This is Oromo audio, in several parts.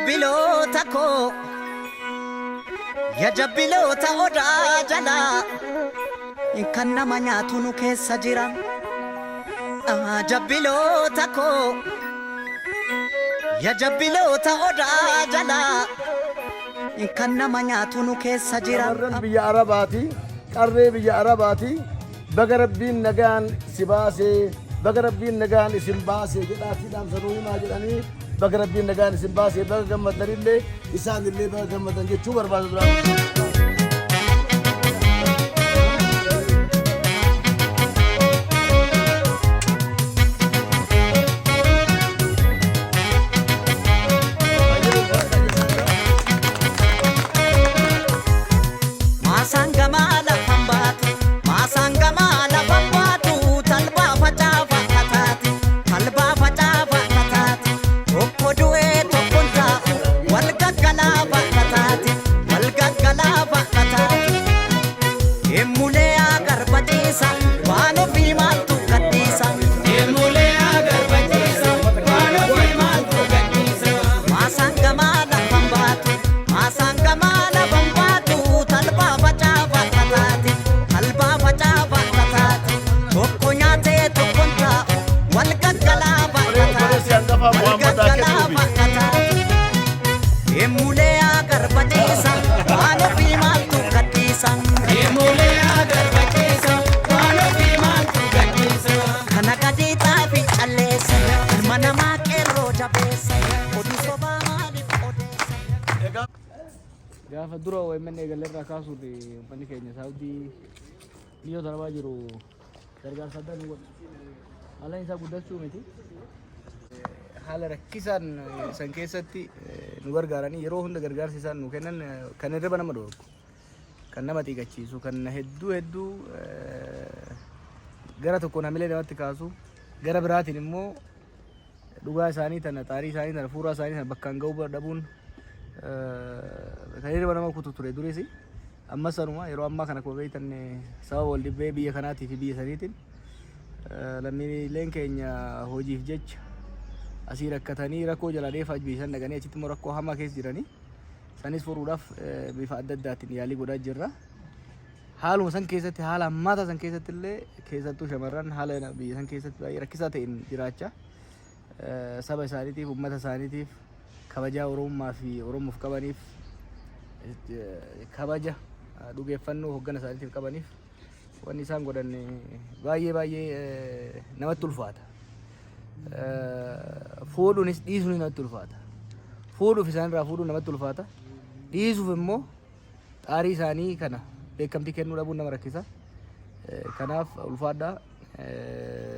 jabbiloota koo ya jabbiloota odaa jalaa kan nama nyaatu nu keessa jira. Jabbiloota koo ya jabbiloota odaa jalaa kan nama nyaatu nu keessa jira. Warran biyya Arabaati, qarree biyya Arabaati, baga Rabbiin nagaan si baasee, baga Rabbiin nagaan isin baasee jedhaatiidhaan sanuu himaa jedhanii baga Rabbiin nagaan isin baasee baga gammadanillee isaanillee baga gammadan jechuu barbaadu duraan. Gaafa dura OMN eegalerraa kaasuuti uummanni keenya Saawudii biyyoota arabaa jiru gargaarsa addaa nu godha. Haalaan isaa guddachuu miti. Haala rakkisaan san keessatti nu gargaaranii yeroo hunda gargaarsi isaan nu kennan kan irra nama dhorku, kan nama xiiqachiisu, kan hedduu gara tokkoon hamilee namatti kaasu, gara biraatiin immoo dhugaa isaanii tana, xaarii isaanii tana, fuuraa isaanii tana bakkaan ga'uu dhabuun kan irra nama kutu ture dureesi. Amma sanuma yeroo ammaa kana akkuma beektan sababa wal dhibbee biyya kanaatii fi biyya saniitiin lammiileen keenya hojiif jecha asii rakkatanii rakkoo jala deefaa biisan dhaqanii achitti immoo rakkoo hamaa keessa jiranii sanis furuudhaaf bifa adda addaatiin yaalii godhaa jirra. Haaluma san keessatti haala hammaataa san keessatti illee keessattuu shamarran haala biyya san keessatti baay'ee rakkisaa ta'een jiraachaa saba isaaniitiif uummata isaaniitiif kabajaa Oromummaa fi Oromoof qabaniif kabaja dhugeeffannoo hoggana isaaniitiif qabaniif wanni isaan godhan baay'ee namatti ulfaata. Fuudhuunis dhiisuunis namatti ulfaata. Fuudhuuf isaanirraa fuudhuun namatti ulfaata. Dhiisuuf immoo xaarii isaanii kana beekamtii kennuu dhabuun nama rakkisa. Kanaaf ulfaadhaa.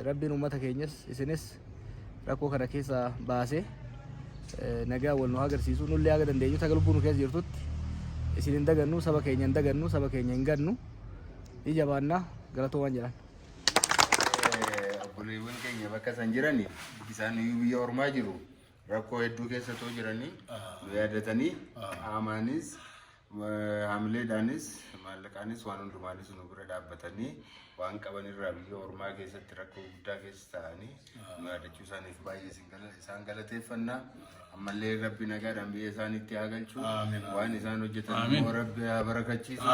Rabbiin uummata keenyas isinis rakkoo kana keessaa baasee nagaa wal nu agarsiisu nullee aga dandeenyu sagal lubbuun keessa jirtutti isin hin dagannu, saba keenya hin dagannu, saba keenya hin gannu. Ijabaannaa galatoomaa jedhan. Obboleewwan keenya bakka san jirani isaan biyya ormaa jiru rakkoo hedduu keessa too jiranii nu yaadatanii qaamaanis hamileedhaanis maallaqaanis waan hundumaanis nu bira dhaabbatanii waan qabanirraa biyya ormaa keessatti rakkoo guddaa keessa ta'anii nu yaadachuu isaaniif baay'ee isaan galateeffannaa. Ammallee Rabbi nagaadhaan biyya isaaniitti haa galchu, waan isaan hojjetan immoo Rabbi haa barakachiisu,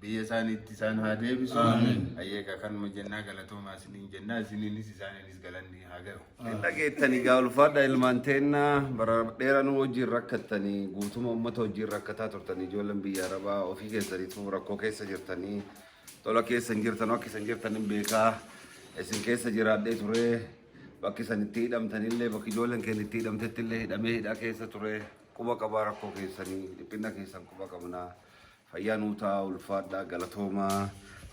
biyya isaaniitti isaan haa deebisu. Ayyeeqa kanuma jennaa galatoomaa isiniin jennaa isiniinis isaaniinis galanni haa gahu. Dhageettanii gaa ulfaadha ilmaan teennaa bara dheeranuu hojiin rakkattanii guutuma uummata hojiin rakkataa turtanii ijoolleen biyya Arabaa ofii keessaniitu rakkoo keessa jirtanii tola keessa hin jirtan akka isin jirtan hin beekaa isin keessa jiraadhee ture. Bakki sanitti hidhamtanillee bakki ijoolleen keenya itti hidhamtettillee hidhamee hidhaa keessa ture quba qabaa rakkoo keessanii dhiphina keessan quba qabnaa fayyaa nuu ta'a ulfaadhaa galatoomaa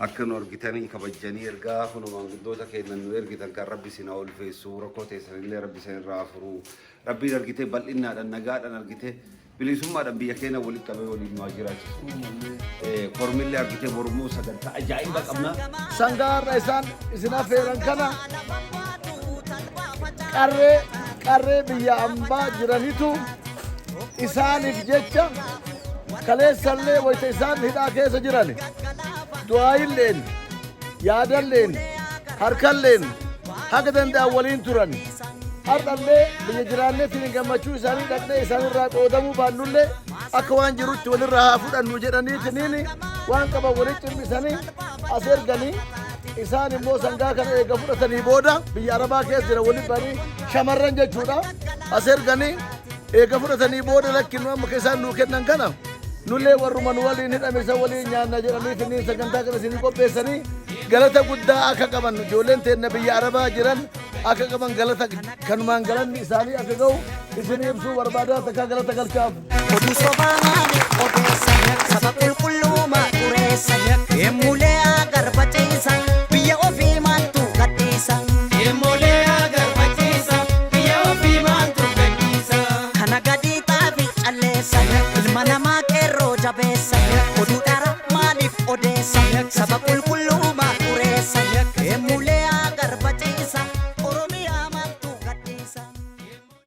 akka nu argitanii kabajanii ergaa kunumaan guddoota keenya nu ergitan kan Rabbi isin haa ulfeessu rakkoo teessanillee Rabbi isin irraa furu Rabbiin argitee bal'innaadhaan nagaadhaan argitee bilisummaadhaan biyya keenya walitti qabee waliin nu jiraachisu. Kormillee argitee mormuu sagantaa ajaa'iba qabna. Sangaarra isaan isin affeeran kana qarree biyya ambaa jiranitu isaaniif jecha kaleessallee wayita isaan hidhaa keessa jiran du'aayilleen yaadalleen harkalleen haga danda'an waliin turan Ardallee biyya jiraanneetiin gammachuu isaanii dhaqnee isaanirraa qoodamuu baannullee akka waan jirutti walirraa haa fudhannu jedhaniitiniin waan qaban walitti cimmisanii as erganii isaan immoo sangaa kana eega fudhatanii booda biyya Arabaa keessa jira waliin banii shamarran jechuudha as erganii eega fudhatanii booda lakkinu amma isaan nuu kennan kana nullee warruma nu waliin hidhame isa waliin nyaanna jedhaniitiniin sagantaa kana isinii qopheessanii galata guddaa akka qaban ijoolleen teenna biyya Arabaa jiran akka qaban galata kanumaan galanni isaanii akka ga'u isinii ibsuu barbaadaa takkaa galata galchaaf. Oduu sobaa maali ogeessa sabab qulqullummaa dureessa yemmuu